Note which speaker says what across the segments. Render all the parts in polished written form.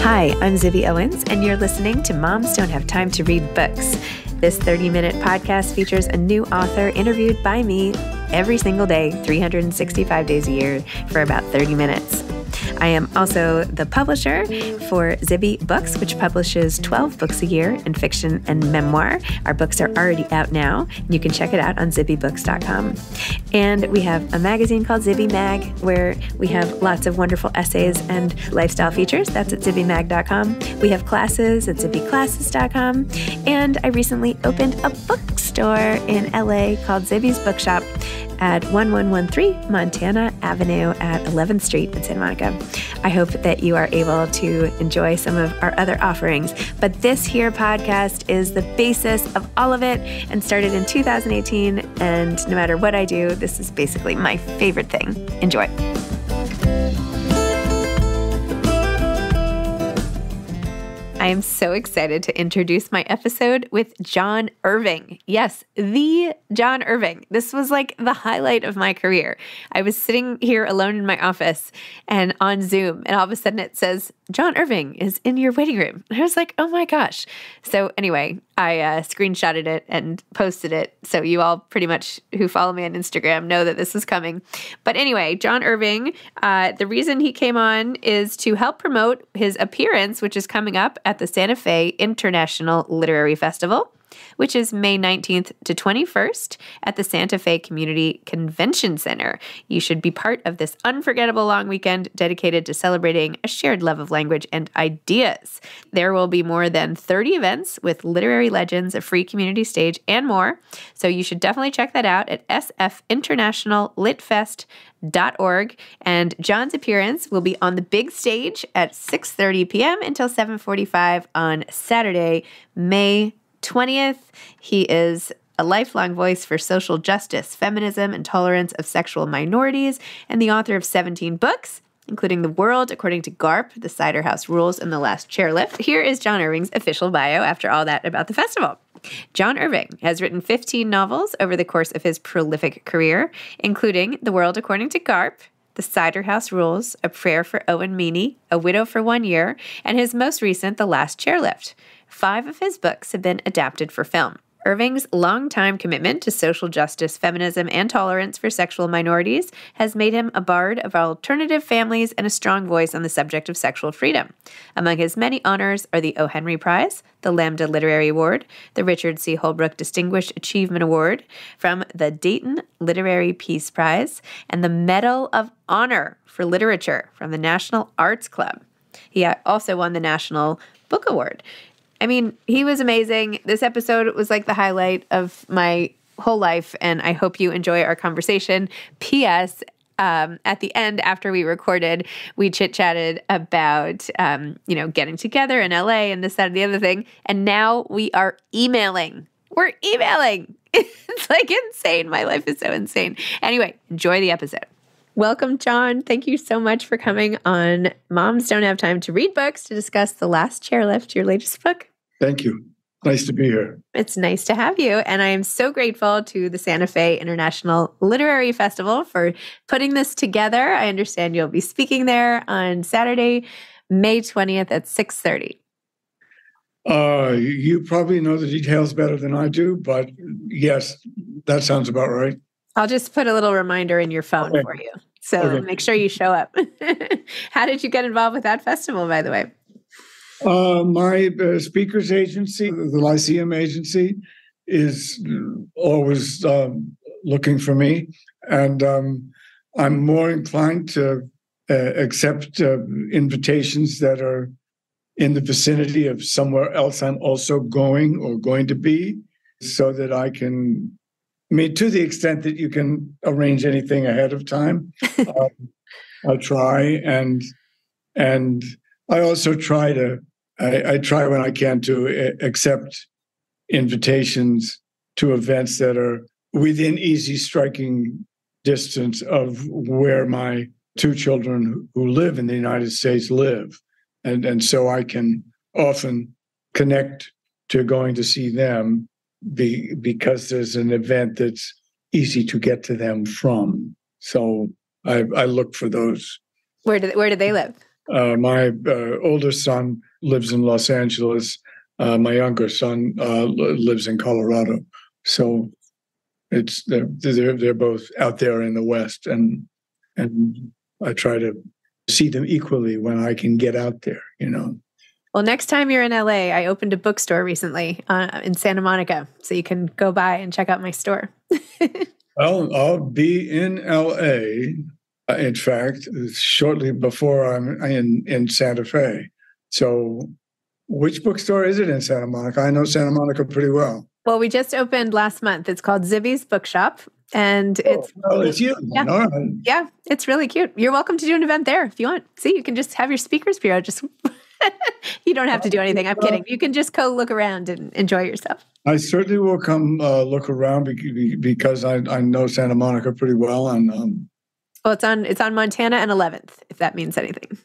Speaker 1: Hi, I'm Zibby Owens, and you're listening to Moms Don't Have Time to Read Books. This 30-minute podcast features a new author interviewed by me every single day, 365 days a year, for about 30 minutes. I am also the publisher for Zibby Books, which publishes 12 books a year in fiction and memoir. Our books are already out now. You can check it out on zibbybooks.com. And we have a magazine called Zibby Mag, where we have lots of wonderful essays and lifestyle features. That's at zibbymag.com. We have classes at zibbyclasses.com. And I recently opened a bookstore in LA called Zibby's Bookshop at 1113 Montana Avenue at 11th Street in Santa Monica. I hope that you are able to enjoy some of our other offerings. But this here podcast is the basis of all of it and started in 2018. And no matter what I do, this is basically my favorite thing. Enjoy. I am so excited to introduce my episode with John Irving. Yes, the John Irving. This was like the highlight of my career. I was sitting here alone in my office and on Zoom, and all of a sudden it says, John Irving is in your waiting room. And I was like, oh my gosh. So anyway, I screenshotted it and posted it. So you all pretty much who follow me on Instagram know that this is coming. But anyway, John Irving, the reason he came on is to help promote his appearance, which is coming up at the Santa Fe International Literary Festival, which is May 19th to 21st at the Santa Fe Community Convention Center. You should be part of this unforgettable long weekend dedicated to celebrating a shared love of language and ideas. There will be more than 30 events with literary legends, a free community stage, and more. So you should definitely check that out at sfinternationallitfest.org. And John's appearance will be on the big stage at 6:30 p.m. until 7:45 on Saturday, May 20th. He is a lifelong voice for social justice, feminism, and tolerance of sexual minorities, and the author of 17 books, including The World According to Garp, The Cider House Rules, and The Last Chairlift. Here is John Irving's official bio after all that about the festival. John Irving has written 15 novels over the course of his prolific career, including The World According to Garp, The Cider House Rules, A Prayer for Owen Meany, A Widow for 1 Year, and his most recent, The Last Chairlift. 5 of his books have been adapted for film. Irving's longtime commitment to social justice, feminism, and tolerance for sexual minorities has made him a bard of alternative families and a strong voice on the subject of sexual freedom. Among his many honors are the O. Henry Prize, the Lambda Literary Award, the Richard C. Holbrooke Distinguished Achievement Award from the Dayton Literary Peace Prize, and the Medal of Honor for Literature from the National Arts Club. He also won the National Book Award. I mean, he was amazing. This episode was like the highlight of my whole life, and I hope you enjoy our conversation. P.S. At the end, after we recorded, we chit-chatted about, getting together in LA and this, that, and the other thing, and now we are emailing. We're emailing. It's like insane. My life is so insane. Anyway, enjoy the episode. Welcome, John. Thank you so much for coming on Moms Don't Have Time to Read Books to discuss The Last Chairlift, your latest book.
Speaker 2: Thank you. Nice to be here.
Speaker 1: It's nice to have you. And I am so grateful to the Santa Fe International Literary Festival for putting this together. I understand you'll be speaking there on Saturday, May 20th at 6:30.
Speaker 2: You probably know the details better than I do, but yes, that sounds about right.
Speaker 1: I'll just put a little reminder in your phone for you. So make sure you show up. How did you get involved with that festival, by the way?
Speaker 2: My speakers agency, the Lyceum Agency, is always looking for me. And I'm more inclined to accept invitations that are in the vicinity of somewhere else I'm also going or going to be, so that I can, to the extent that you can arrange anything ahead of time, I try. And I also try I try when I can to accept invitations to events that are within easy striking distance of where my 2 children who live in the United States live. And so I can often connect to going to see them because there's an event that's easy to get to them from. So I look for those.
Speaker 1: Where do they live?
Speaker 2: My older son lives in Los Angeles. My younger son lives in Colorado. So they're both out there in the West, and I try to see them equally when I can get out there.
Speaker 1: Well, next time you're in LA, I opened a bookstore recently in Santa Monica, so you can go by and check out my store.
Speaker 2: I'll be in LA. In fact, shortly before I'm in Santa Fe. So, which bookstore is it in Santa Monica? I know Santa Monica pretty well.
Speaker 1: Well, we just opened last month. It's called Zibby's Bookshop, and
Speaker 2: it's you.
Speaker 1: Yeah,
Speaker 2: all right.
Speaker 1: Yeah, it's really cute. You're welcome to do an event there if you want. See, you can just have your speakers bureau. You don't have to do anything. I'm kidding. You can just go look around and enjoy yourself.
Speaker 2: I certainly will come look around because I know Santa Monica pretty well, and
Speaker 1: well, it's on Montana and 11th, if that means anything.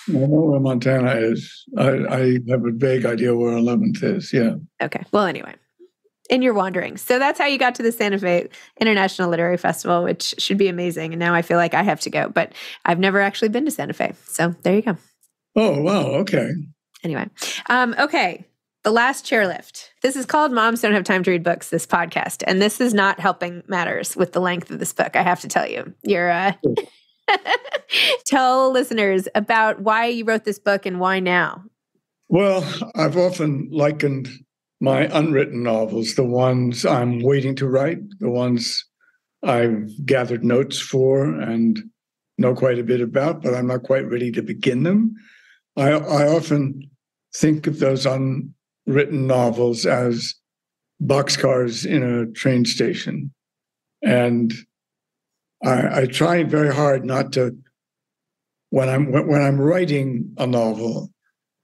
Speaker 2: I know where Montana is. I have a vague idea where 11th is. Yeah.
Speaker 1: Okay. Well, anyway. In your wanderings. So that's how you got to the Santa Fe International Literary Festival, which should be amazing. And now I feel like I have to go, but I've never actually been to Santa Fe. So there you go.
Speaker 2: Oh, wow. Okay.
Speaker 1: Anyway. Okay. The Last Chairlift. This is called Moms Don't Have Time to Read Books, this podcast. And this is not helping matters with the length of this book, I have to tell you. Tell listeners about why you wrote this book and why now.
Speaker 2: Well, I've often likened my unwritten novels, the ones I'm waiting to write, the ones I've gathered notes for and know quite a bit about, but I'm not quite ready to begin them. I often think of those unwritten novels as boxcars in a train station. And I try very hard not to, when I'm writing a novel,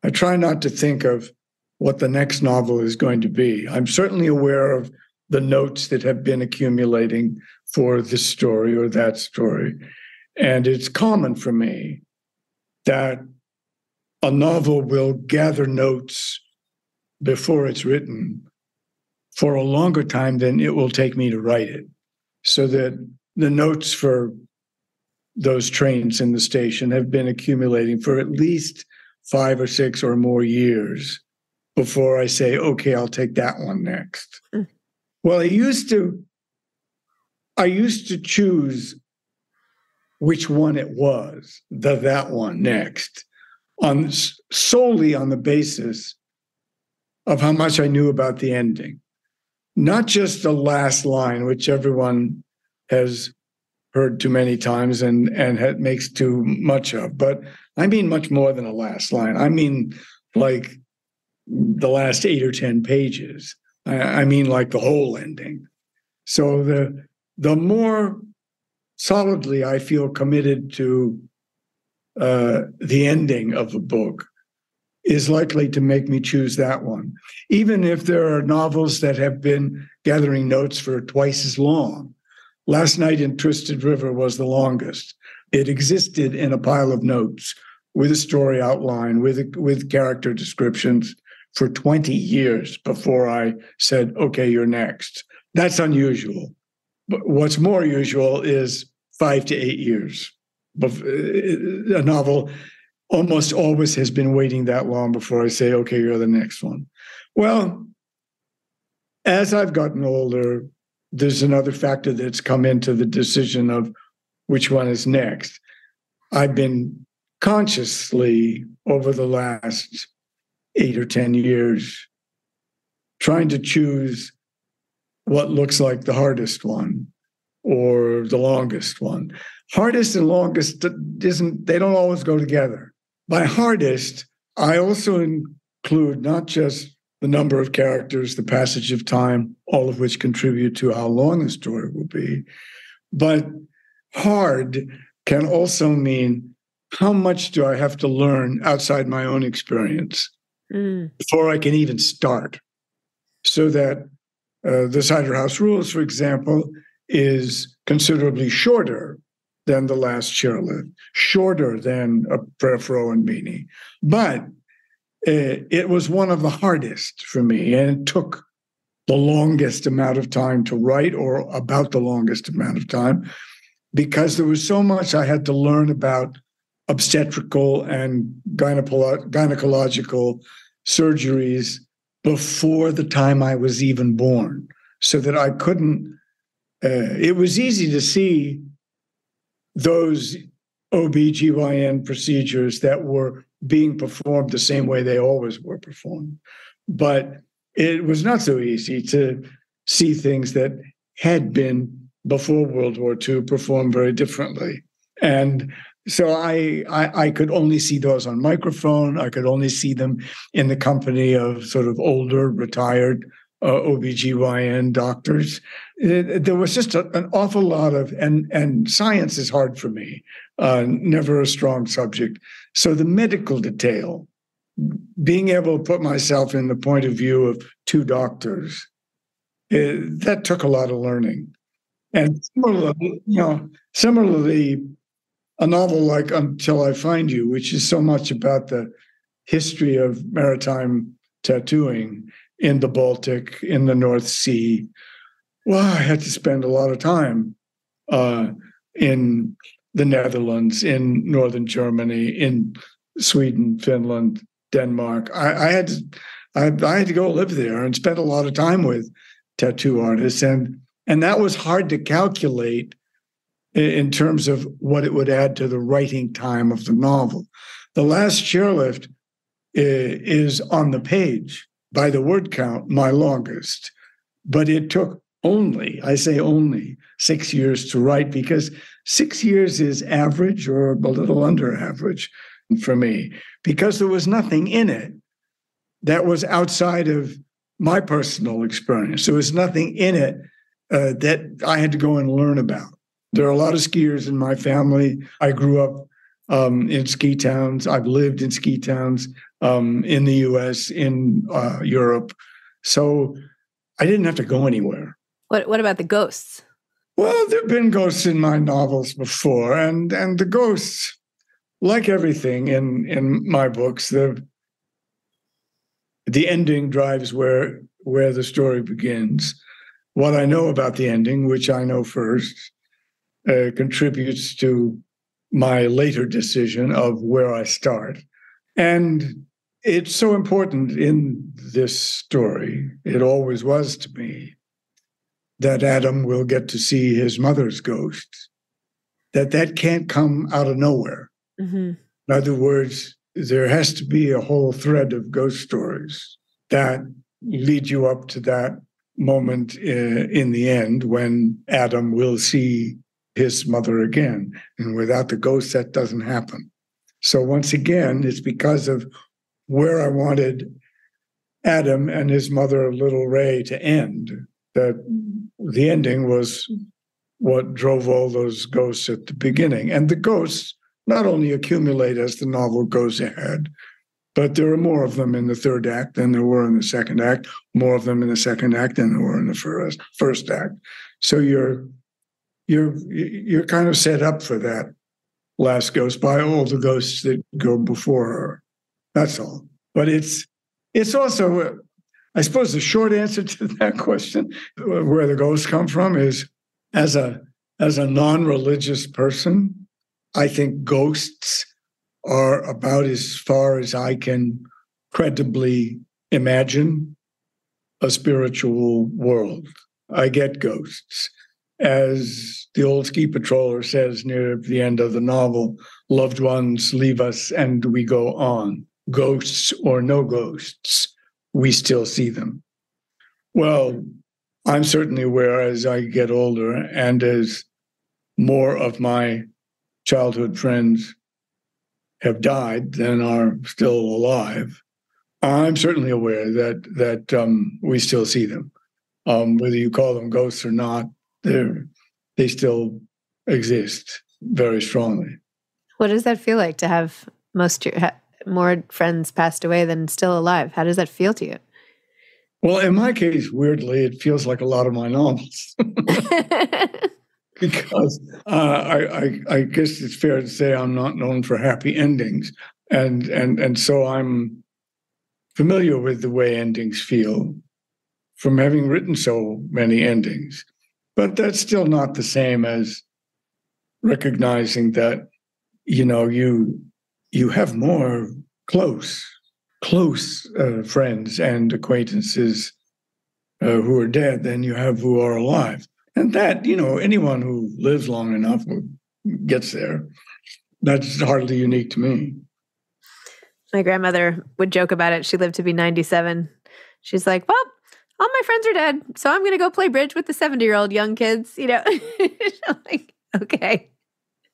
Speaker 2: I try not to think of what the next novel is going to be. I'm certainly aware of the notes that have been accumulating for this story or that story. And it's common for me that a novel will gather notes before it's written for a longer time than it will take me to write it. So that the notes for those trains in the station have been accumulating for at least 5 or 6 or more years before I say, okay, I'll take that one next. Mm. Well, I used to choose which one it was, that one next, solely on the basis of how much I knew about the ending. Not just the last line, which everyone has heard too many times and makes too much of, but I mean much more than a last line. I mean like the last 8 or 10 pages. I mean like the whole ending. So the more solidly I feel committed to the ending of a book is likely to make me choose that one. Even if there are novels that have been gathering notes for twice as long. Last Night in Twisted River was the longest. It existed in a pile of notes with a story outline, with character descriptions for 20 years before I said, okay, you're next. That's unusual. But what's more usual is 5 to 8 years. A novel almost always has been waiting that long before I say, okay, you're the next one. Well, as I've gotten older, there's another factor that's come into the decision of which one is next. I've been consciously, over the last 8 or 10 years, trying to choose what looks like the hardest one or the longest one. Hardest and longest they don't always go together. By hardest, I also include not just the number of characters, the passage of time, all of which contribute to how long the story will be. But hard can also mean how much do I have to learn outside my own experience before I can even start. So that the Cider House Rules, for example, is considerably shorter than The Last Chairlift, shorter than A Prayer for Owen Meany. But it was one of the hardest for me, and it took the longest amount of time to write, or about the longest amount of time, because there was so much I had to learn about obstetrical and gynecological surgeries before the time I was even born, so that I couldn't. It was easy to see those OBGYN procedures that were being performed the same way they always were performed. But it was not so easy to see things that had been before World War II performed very differently. And so I could only see those on microphone. I could only see them in the company of sort of older, retired OBGYN doctors. There was just an awful lot of, and science is hard for me, never a strong subject. So the medical detail, being able to put myself in the point of view of two doctors, that took a lot of learning. And similarly, a novel like Until I Find You, which is so much about the history of maritime tattooing in the Baltic, in the North Sea. Well, I had to spend a lot of time in the Netherlands, in northern Germany, in Sweden, Finland, Denmark. I had to go live there and spend a lot of time with tattoo artists, and that was hard to calculate in terms of what it would add to the writing time of the novel. The Last Chairlift is on the page, by the word count, my longest. But it took only 6 years to write, because 6 years is average or a little under average for me, because there was nothing in it that was outside of my personal experience. There was nothing in it that I had to go and learn about. There are a lot of skiers in my family. I grew up in ski towns. I've lived in ski towns in the US, in Europe. So I didn't have to go anywhere.
Speaker 1: What about the ghosts?
Speaker 2: Well, there have been ghosts in my novels before, and the ghosts, like everything in my books, the ending drives where the story begins. What I know about the ending, which I know first, contributes to my later decision of where I start. And it's so important in this story, it always was to me, that Adam will get to see his mother's ghost, that can't come out of nowhere. Mm-hmm. In other words, there has to be a whole thread of ghost stories that lead you up to that moment in the end when Adam will see his mother again. And without the ghost, that doesn't happen. So once again, it's because of where I wanted Adam and his mother, little Ray, to end, that the ending was what drove all those ghosts at the beginning. And the ghosts not only accumulate as the novel goes ahead, but there are more of them in the third act than there were in the second act, more of them in the second act than there were in the first act. So you're kind of set up for that last ghost by all the ghosts that go before her. That's all. But it's also, I suppose the short answer to that question, where the ghosts come from, is as a non-religious person, I think ghosts are about as far as I can credibly imagine a spiritual world. I get ghosts. As the old ski patroller says near the end of the novel, loved ones leave us and we go on. Ghosts or no ghosts, we still see them. Well, I'm certainly aware as I get older and as more of my childhood friends have died than are still alive, I'm certainly aware that we still see them. Whether you call them ghosts or not, they still exist very strongly.
Speaker 1: What does that feel like to have more friends passed away than still alive? How does that feel to you?
Speaker 2: Well, in my case, weirdly, it feels like a lot of my novels. Because I guess it's fair to say I'm not known for happy endings. And so I'm familiar with the way endings feel from having written so many endings. But that's still not the same as recognizing that you have more close friends and acquaintances who are dead than you have who are alive. And that, anyone who lives long enough gets there. That's hardly unique to me.
Speaker 1: My grandmother would joke about it. She lived to be 97. She's like, well, all my friends are dead, so I'm going to go play bridge with the 70-year-old young kids, I'm like, okay.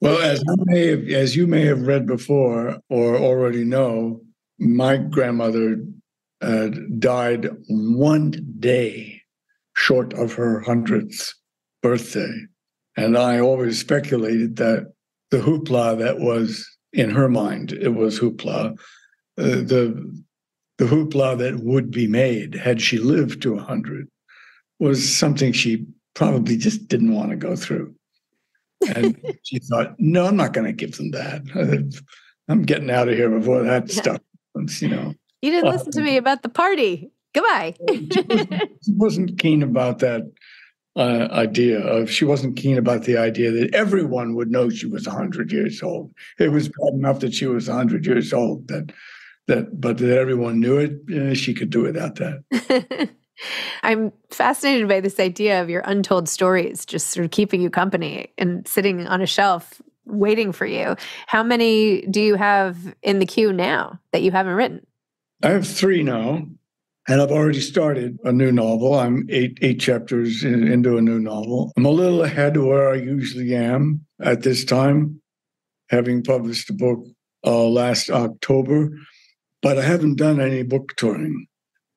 Speaker 2: Well, as you may have read before or already know, my grandmother died one day short of her 100th birthday. And I always speculated that the hoopla that was in her mind, it was hoopla, the hoopla that would be made had she lived to 100 was something she probably just didn't want to go through. And she thought, no, I'm not going to give them that. I'm getting out of here before that stuff. You
Speaker 1: didn't listen to me about the party. Goodbye.
Speaker 2: She wasn't keen about that idea. She wasn't keen about the idea that everyone would know she was 100 years old. It was bad enough that she was 100 years old, but that everyone knew it. She could do without that.
Speaker 1: I'm fascinated by this idea of your untold stories just sort of keeping you company and sitting on a shelf waiting for you. How many do you have in the queue now that you haven't written?
Speaker 2: I have 3 now, and I've already started a new novel. I'm eight chapters into a new novel. I'm a little ahead of where I usually am at this time, having published a book last October, but I haven't done any book touring.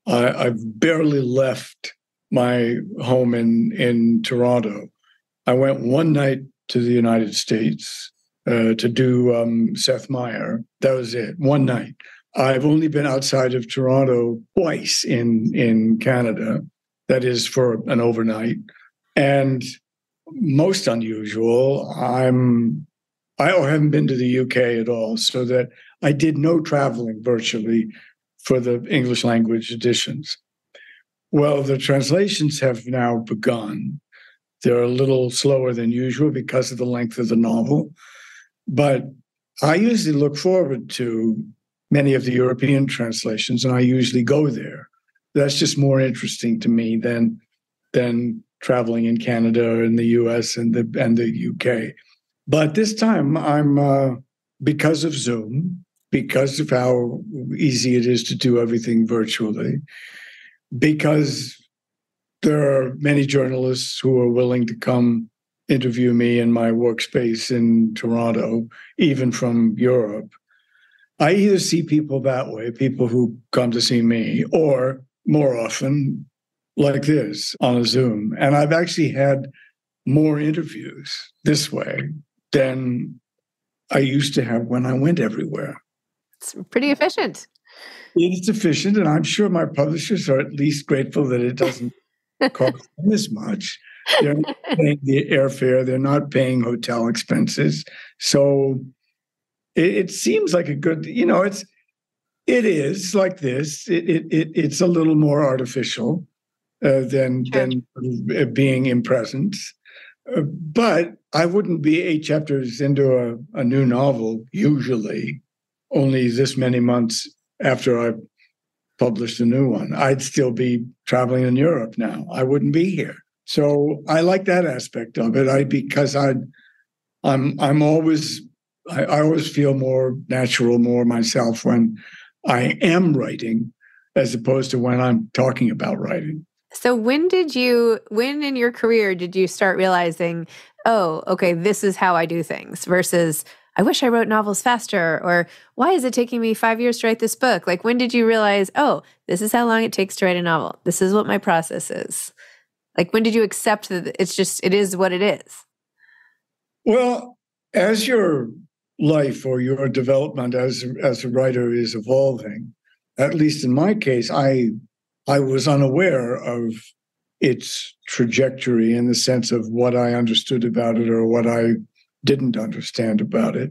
Speaker 2: I've barely left my home in Toronto. I went one night to the United States to do Seth Meyer. That was it, one night. I've only been outside of Toronto twice in Canada. That is for an overnight. And most unusual, I haven't been to the UK at all, so that I did no traveling virtually for the English language editions. Well, the translations have now begun. They're a little slower than usual because of the length of the novel. But I usually look forward to many of the European translations, and I usually go there. That's just more interesting to me than traveling in Canada and the US and the UK. But this time I'm because of Zoom, because of how easy it is to do everything virtually, because there are many journalists who are willing to come interview me in my workspace in Toronto, even from Europe. I either see people that way, people who come to see me, or more often like this on a Zoom. And I've actually had more interviews this way than I used to have when I went everywhere.
Speaker 1: It's pretty efficient.
Speaker 2: It is efficient, and I'm sure my publishers are at least grateful that it doesn't cost them as much. They're not paying the airfare. They're not paying hotel expenses. So it seems like a good, it is like this. It's a little more artificial than being in presence. But I wouldn't be 8 chapters into a new novel, usually, only this many months after I published a new one. I'd still be traveling in Europe now. I wouldn't be here. So I like that aspect of it. I always feel more natural, more myself when I am writing, as opposed to when I'm talking about writing.
Speaker 1: So when in your career did you start realizing, oh, okay, this is how I do things versus I wish I wrote novels faster, or why is it taking me 5 years to write this book? Like, when did you realize, oh, this is how long it takes to write a novel. This is what my process is. Like, when did you accept that it is what it is?
Speaker 2: Well, as your life or your development as a writer is evolving, at least in my case, I was unaware of its trajectory in the sense of what I understood about it or what I didn't understand about it.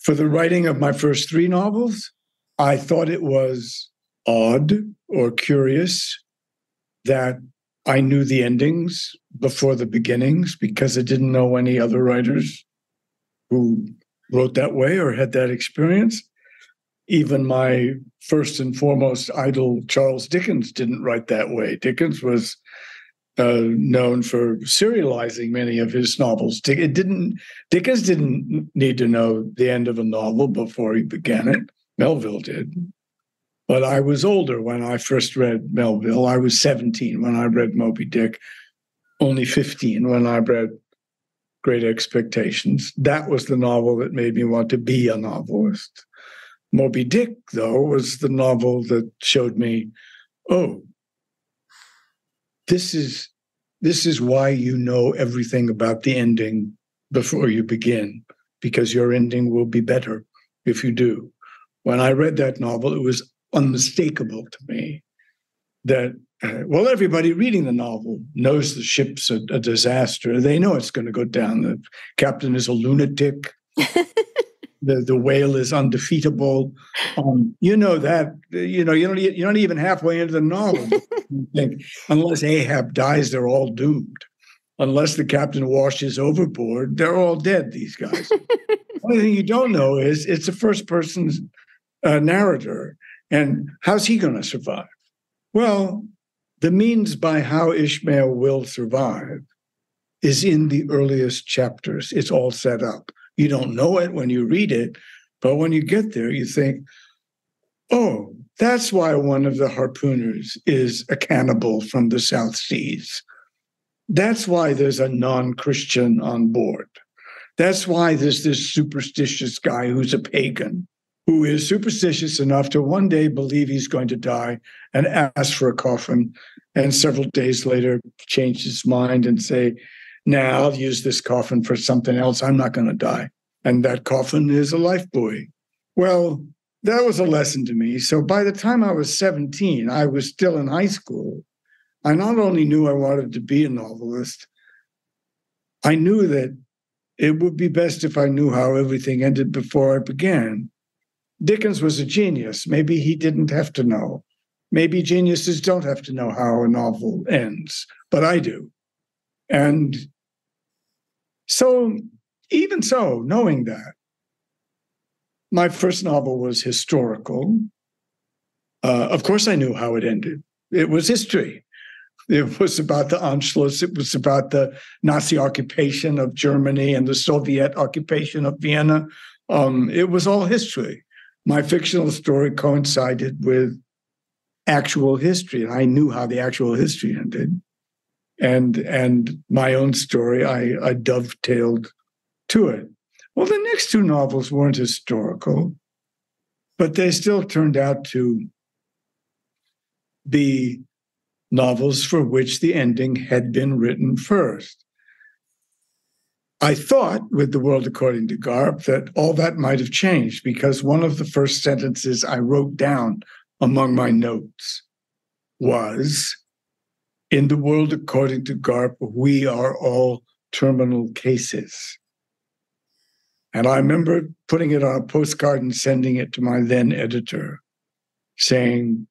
Speaker 2: For the writing of my first 3 novels, I thought it was odd or curious that I knew the endings before the beginnings because I didn't know any other writers who wrote that way or had that experience. Even my first and foremost idol, Charles Dickens, didn't write that way. Dickens was known for serializing many of his novels. Dickens didn't need to know the end of a novel before he began it. Melville did. But I was older when I first read Melville. I was 17 when I read Moby Dick, only 15 when I read Great Expectations. That was the novel that made me want to be a novelist. Moby Dick, though, was the novel that showed me, oh, this is why you know everything about the ending before you begin, because your ending will be better if you do. When I read that novel, it was unmistakable to me that, well, everybody reading the novel knows the ship's a disaster. They know it's going to go down. The captain is a lunatic. The whale is undefeatable. You know that. You're not even halfway into the novel. You think, unless Ahab dies, they're all doomed. Unless the captain washes overboard, they're all dead, these guys. The only thing you don't know is it's a first-person narrator. And how's he going to survive? Well, the means by how Ishmael will survive is in the earliest chapters. It's all set up. You don't know it when you read it, but when you get there, you think, oh, that's why one of the harpooners is a cannibal from the South Seas. That's why there's a non-Christian on board. That's why there's this superstitious guy who's a pagan, who is superstitious enough to one day believe he's going to die and ask for a coffin, and several days later change his mind and say, nah, I'll use this coffin for something else. I'm not going to die. And that coffin is a life buoy. Well, that was a lesson to me. So by the time I was 17, I was still in high school. I not only knew I wanted to be a novelist, I knew that it would be best if I knew how everything ended before I began. Dickens was a genius. Maybe he didn't have to know. Maybe geniuses don't have to know how a novel ends, but I do. And so, even so, knowing that, my first novel was historical. Of course, I knew how it ended. It was history. It was about the Anschluss. It was about the Nazi occupation of Germany and the Soviet occupation of Vienna. It was all history. My fictional story coincided with actual history, and I knew how the actual history ended. And my own story, I dovetailed to it. Well, the next two novels weren't historical, but they still turned out to be novels for which the ending had been written first. I thought, with The World According to Garp, that all that might have changed because one of the first sentences I wrote down among my notes was, in The World According to Garp, we are all terminal cases. And I remember putting it on a postcard and sending it to my then editor, saying,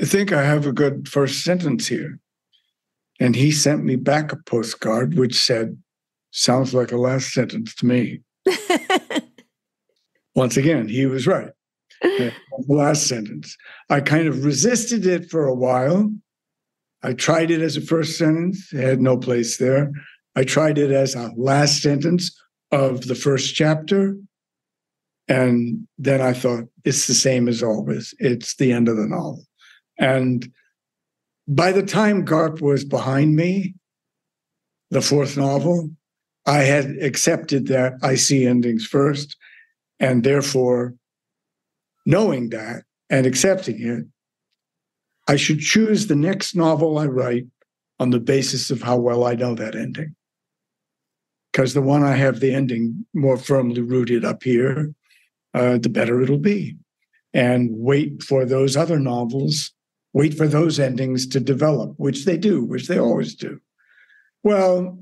Speaker 2: I think I have a good first sentence here. And he sent me back a postcard which said, sounds like a last sentence to me. Once again, he was right. The last sentence. I kind of resisted it for a while. I tried it as a first sentence. It had no place there. I tried it as a last sentence of the first chapter. And then I thought, it's the same as always. It's the end of the novel. And by the time Garp was behind me, the fourth novel, I had accepted that I see endings first. And therefore, knowing that and accepting it, I should choose the next novel I write on the basis of how well I know that ending. Because the one I have the ending more firmly rooted up here, the better it'll be. And wait for those other novels, wait for those endings to develop, which they do, which they always do. Well,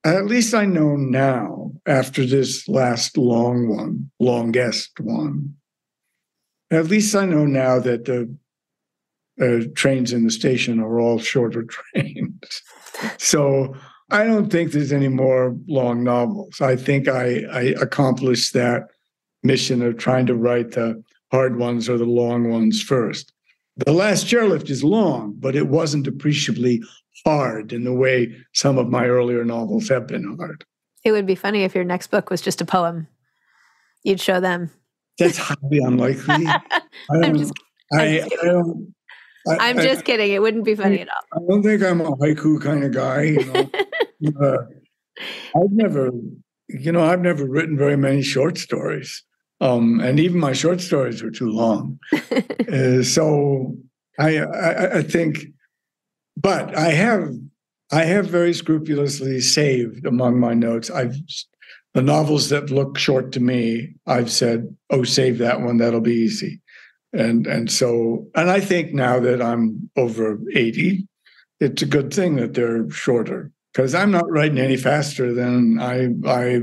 Speaker 2: at least I know now, after this last longest one, at least I know now that the trains in the station are all shorter trains. So I don't think there's any more long novels. I think I accomplished that mission of trying to write the hard ones or the long ones first. The Last Chairlift is long, but it wasn't appreciably hard in the way some of my earlier novels have been hard.
Speaker 1: It would be funny if your next book was just a poem. You'd show them.
Speaker 2: That's highly unlikely. I'm
Speaker 1: just kidding. It wouldn't be funny at all.
Speaker 2: I don't think I'm a haiku kind of guy. I've never written very many short stories. And even my short stories are too long. So I think, but I have very scrupulously saved among my notes. The novels that look short to me, I've said, oh, save that one, that'll be easy. And I think now that I'm over 80, it's a good thing that they're shorter, because I'm not writing any faster than I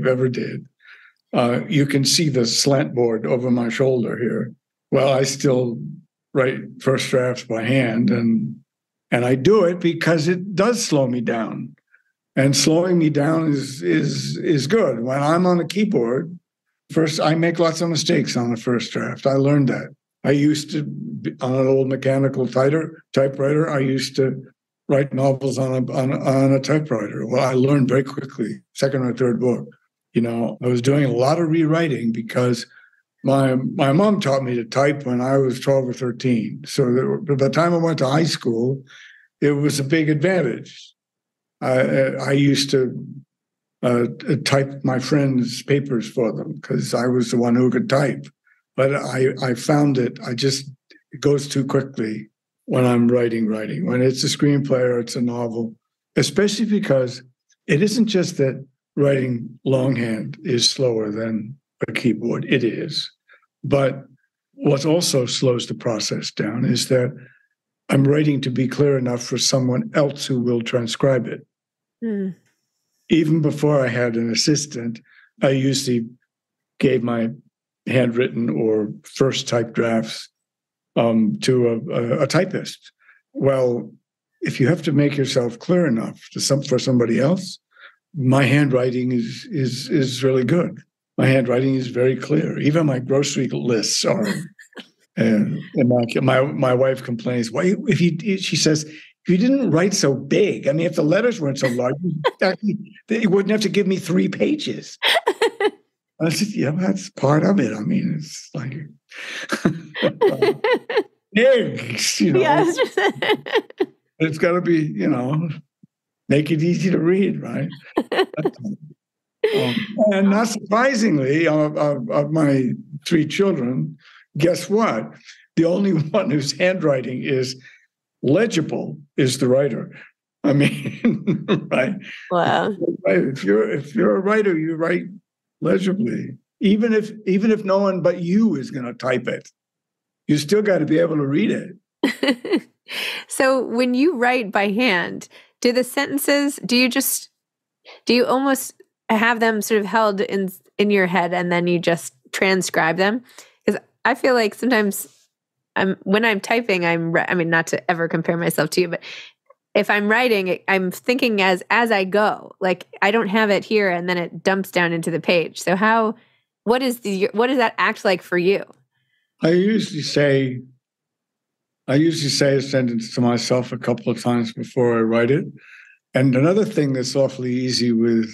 Speaker 2: ever did. You can see the slant board over my shoulder here. Well, I still write first drafts by hand, and I do it because it does slow me down. And slowing me down is good. When I'm on a keyboard, first, I make lots of mistakes on the first draft. I learned that. I used to, on an old mechanical typewriter, I used to write novels on a typewriter. Well, I learned very quickly, second or third book. I was doing a lot of rewriting because my mom taught me to type when I was 12 or 13. So by the time I went to high school, it was a big advantage. I used to type my friends' papers for them because I was the one who could type. But I found it goes too quickly when I'm writing. When it's a screenplay or it's a novel, especially because it isn't just that writing longhand is slower than a keyboard. It is. But what also slows the process down is that I'm writing to be clear enough for someone else who will transcribe it. Mm. Even before I had an assistant, I usually gave my handwritten or first type drafts to a typist. Well, if you have to make yourself clear enough for somebody else, my handwriting is really good. My handwriting is very clear. Even my grocery lists are. And my wife complains, "Why? She says, if you didn't write so big, I mean, if the letters weren't so large, you wouldn't have to give me 3 pages." I said, "Yeah, that's part of it. I mean, it's like big,
Speaker 1: Yes.
Speaker 2: It's got to be, make it easy to read, right?" And not surprisingly, of my 3 children, guess what? The only one whose handwriting is legible is the writer. I mean, right?
Speaker 1: Wow.
Speaker 2: If you're a writer, you write legibly. Even if no one but you is going to type it, you still got to be able to read it.
Speaker 1: So when you write by hand, do the sentences, do you almost have them sort of held in your head and then you just transcribe them? Because I feel like sometimes when I'm typing, not to ever compare myself to you, but if I'm writing, I'm thinking as I go. Like I don't have it here and then it dumps down into the page. So what does that act like for you?
Speaker 2: I usually say a sentence to myself a couple of times before I write it. And another thing that's awfully easy with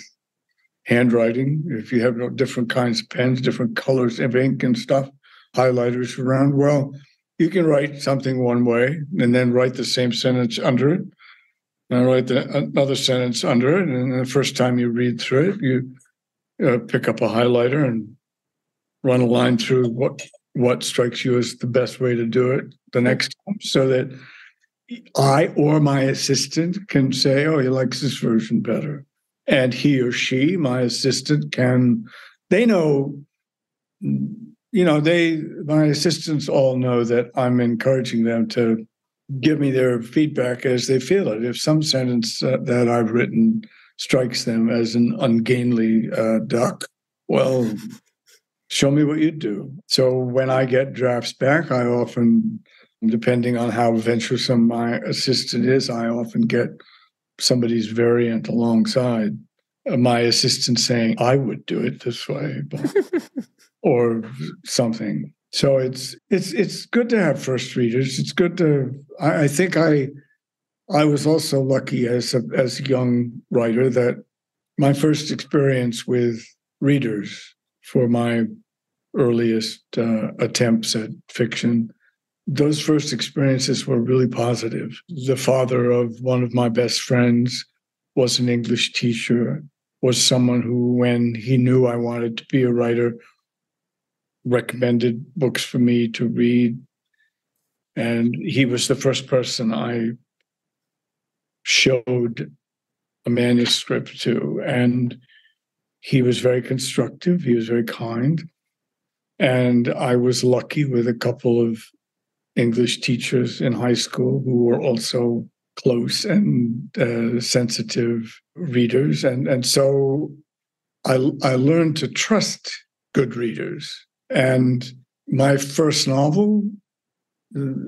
Speaker 2: handwriting, if you have different kinds of pens, different colors of ink and stuff, highlighters around, well, you can write something one way and then write the same sentence under it, and write another sentence under it. And the first time you read through it, you pick up a highlighter and run a line through what strikes you as the best way to do it the next time, so that I or my assistant can say, "Oh, he likes this version better." And he or she, my assistant, they know, my assistants all know that I'm encouraging them to give me their feedback as they feel it. If some sentence that I've written strikes them as an ungainly duck, well, show me what you do. So when I get drafts back, I often, depending on how venturesome my assistant is, I often get somebody's variant alongside, my assistant saying, I would do it this way, or something. So it's good to have first readers. It's good to, I think I was also lucky as a young writer that my first experience with readers for my earliest attempts at fiction, those first experiences were really positive. The father of one of my best friends was an English teacher, was someone who, when he knew I wanted to be a writer, recommended books for me to read. And he was the first person I showed a manuscript to. And he was very constructive. He was very kind. And I was lucky with a couple of English teachers in high school who were also close and sensitive readers. And so I learned to trust good readers. And my first novel,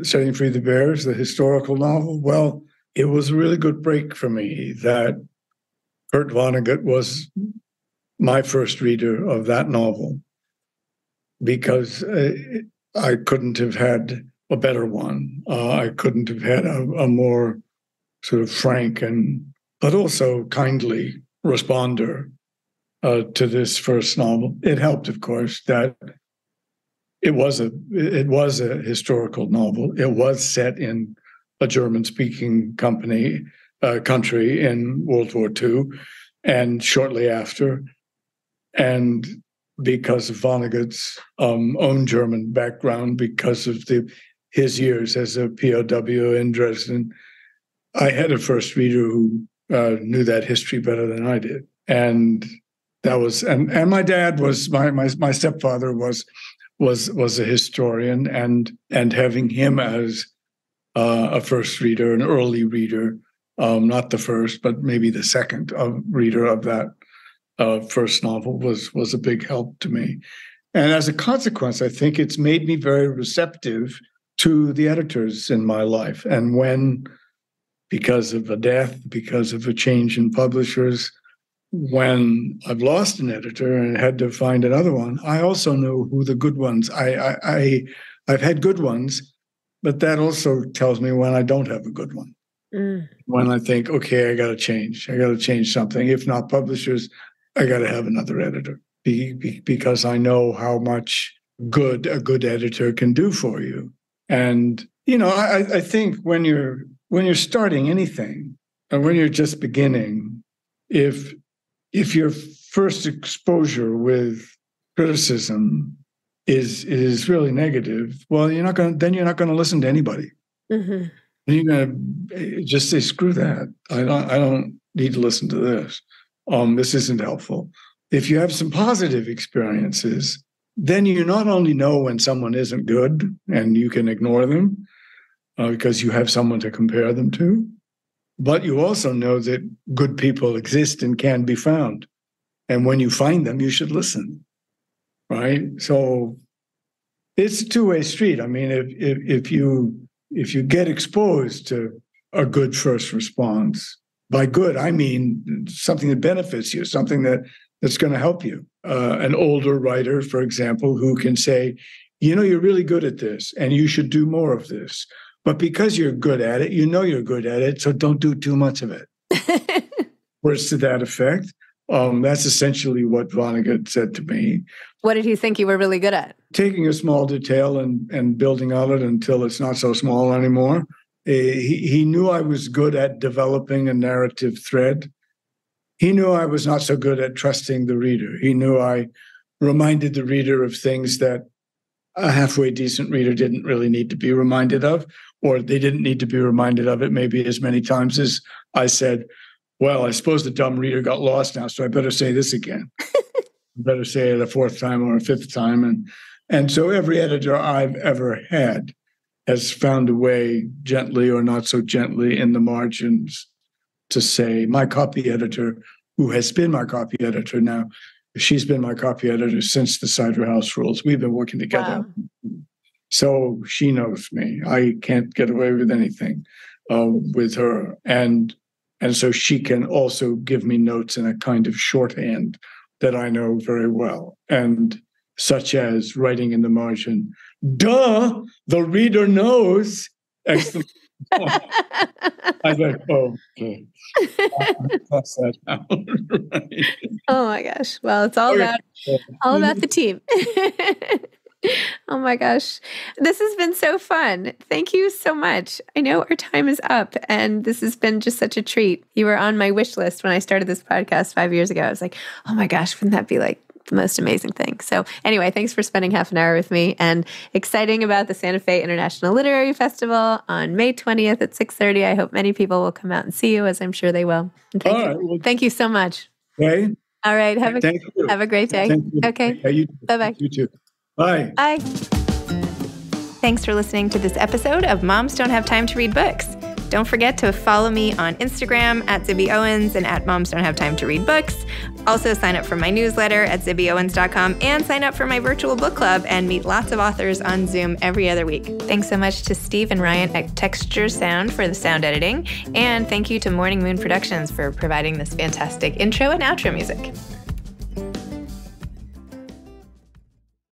Speaker 2: Setting Free the Bears, the historical novel, well, it was a really good break for me that Kurt Vonnegut was my first reader of that novel, because I couldn't have had a better one. I couldn't have had a more sort of frank but also kindly responder to this first novel. It helped, of course, that it was a historical novel. It was set in a German-speaking country in World War II, and shortly after, and because of Vonnegut's own German background, because of his years as a POW in Dresden, I had a first reader who knew that history better than I did, and that was and my dad was my stepfather was a historian, and having him as a first reader, an early reader, not the first, but maybe the second reader of that first novel was a big help to me. And as a consequence, I think it's made me very receptive to the editors in my life. And when, because of a death, because of a change in publishers, when I've lost an editor and had to find another one, I also know who the good ones. I've had good ones, but that also tells me when I don't have a good one. When I think, okay, I got to change something. If not publishers, I got to have another editor, because I know how much good a good editor can do for you. And I think when you're starting anything, and when you're just beginning, if your first exposure with criticism is really negative, well, you're not going to listen to anybody. Mm-hmm. You're going to just say, screw that. I don't need to listen to this. This isn't helpful. If you have some positive experiences, then you not only know when someone isn't good and you can ignore them because you have someone to compare them to, but you also know that good people exist and can be found. And when you find them, you should listen, right? So it's a two-way street. I mean, if you get exposed to a good first response, by good, I mean something that benefits you, something that's going to help you. An older writer, for example, who can say, you're really good at this and you should do more of this. But because you're good at it, you're good at it, so don't do too much of it. Words to that effect. That's essentially what Vonnegut said to me.
Speaker 1: What did he think you were really good at?
Speaker 2: Taking a small detail and building on it until it's not so small anymore. He knew I was good at developing a narrative thread. He knew I was not so good at trusting the reader. He knew I reminded the reader of things that a halfway decent reader didn't really need to be reminded of, or they didn't need to be reminded of it maybe as many times as I said, well, I suppose the dumb reader got lost now, so I better say this again. I better say it a fourth time or a fifth time. And so every editor I've ever had has found a way, gently or not so gently, in the margins to say, my copy editor, who has been my copy editor now, she's been my copy editor since the Cider House Rules. We've been working together. Wow. So she knows me. I can't get away with anything with her. And And so she can also give me notes in a kind of shorthand that I know very well. And such as writing in the margin, duh, the reader knows. Excellent. I was like, oh, okay. That's that out. Right.
Speaker 1: Oh my gosh. Well, it's all about the team. Oh my gosh. This has been so fun. Thank you so much. I know our time is up and this has been just such a treat. You were on my wish list when I started this podcast 5 years ago. I was like, oh my gosh, wouldn't that be like the most amazing thing? So anyway, thanks for spending half an hour with me, and exciting about the Santa Fe International Literary Festival on May 20th at 6:30. I hope many people will come out and see you, as I'm sure they will. And thank you. Well, thank you so much.
Speaker 2: Okay.
Speaker 1: All right. Have a great day. Okay.
Speaker 2: Yeah,
Speaker 1: bye-bye.
Speaker 2: You too. Bye.
Speaker 1: Bye. Thanks for listening to this episode of Moms Don't Have Time to Read Books. Don't forget to follow me on Instagram at Zibby Owens and at Moms Don't Have Time to Read Books. Also sign up for my newsletter at zibbyowens.com and sign up for my virtual book club and meet lots of authors on Zoom every other week. Thanks so much to Steve and Ryan at Texture Sound for the sound editing. And thank you to Morning Moon Productions for providing this fantastic intro and outro music.